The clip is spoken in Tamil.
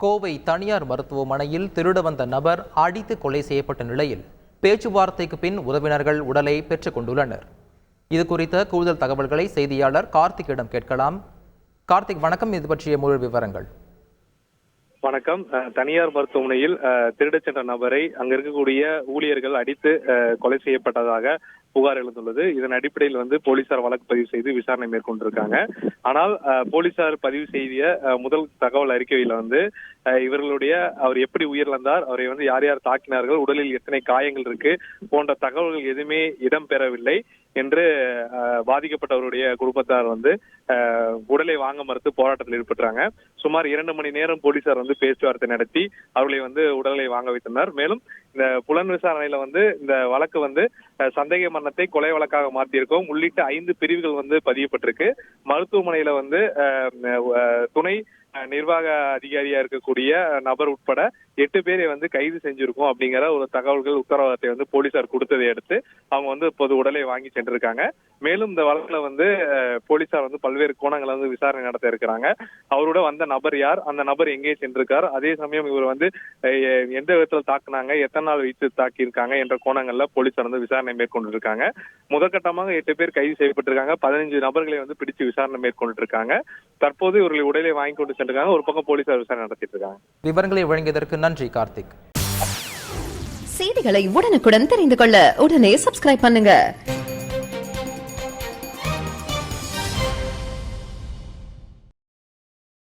கோவை தனியார் மருத்துவமனையில் திருட வந்த நபர் அடித்து கொலை செய்யப்பட்ட நிலையில் பேச்சுவார்த்தைக்கு பின் உறவினர்கள் உடலை பெற்றுக் கொண்டுள்ளனர். இது குறித்த கூடுதல் தகவல்களை செய்தியாளர் கார்த்திக்கிடம் கேட்கலாம். கார்த்திக், வணக்கம். இது பற்றிய முழு விவரங்கள். வணக்கம். தனியார் மருத்துவமனையில் திருடச் சென்ற நபரை அங்க இருக்கக்கூடிய ஊழியர்கள் அடித்து கொலை செய்யப்பட்டதாக புகார் எழுந்துள்ளது. இதன் அடிப்படையில் போலீசார் வழக்கு பதிவு செய்து விசாரணை மேற்கொண்டிருக்காங்க. ஆனால் போலீசார் பதிவு செய்த முதல் தகவல் அறிக்கையில இவர்களுடைய அவர் எப்படி உயிரிழந்தார், அவரை யார் யார் தாக்கினார்கள், உடலில் எத்தனை காயங்கள் இருக்கு போன்ற தகவல்கள் எதுவுமே இடம்பெறவில்லை என்று பாதிக்கப்பட்டவருடைய குடும்பத்தார் உடலை வாங்க மறுத்து போராட்டத்தில் ஈடுபட்டாங்க. சுமார் 2 மணி நேரம் போலீசார் பேச்சுவார்த்தை நடத்தி அவர்களை உடலை வாங்க வைத்தனர். மேலும் இந்த புலன் விசாரணையில இந்த வழக்கு சந்தேக மரணத்தை கொலை வழக்காக மாற்றியிருக்கோம். உள்ளிட்ட 5 பிரிவுகள் பதியப்பட்டிருக்கு. மருத்துவமனையில துணை நிர்வாக அதிகாரியா இருக்கக்கூடிய நபர் உட்பட 8 பேரை கைது செஞ்சிருக்கோம் அப்படிங்கிற ஒரு தகவல்கள் உத்தரவாதத்தை போலீசார் கொடுத்ததை அடுத்து அவங்க இப்போது உடலை வாங்கி சென்றிருக்காங்க. மேலும் இந்த வழக்குல போலீசார் பல்வேறு கோணங்களை விசாரணை நடத்த இருக்கிறாங்க. அவரோட வந்த நபர் யார், அந்த நபர் எங்கே சென்றிருக்கார், அதே சமயம் இவர் எந்த விதத்துல தாக்குனாங்க, எத்தனை நாள் வைத்து தாக்கி இருக்காங்க என்ற கோணங்கள்ல போலீசார் விசாரணை மேற்கொண்டு இருக்காங்க. முதற்கட்டமாக 8 பேர் கைது செய்யப்பட்டிருக்காங்க. 15 நபர்களை பிடிச்சு விசாரணை மேற்கொண்டு இருக்காங்க. தற்போது இவர்களை உடலை வாங்கி கொண்டு சென்றிருக்காங்க. ஒரு பக்கம் போலீசார் விசாரணை நடத்திட்டு இருக்காங்க. விவரங்களை வழங்கியதற்கு நன்றி கார்த்திக். செய்திகளை உடனுக்குடன் தெரிந்து கொள்ள உடனே சப்ஸ்கிரைப் பண்ணுங்க.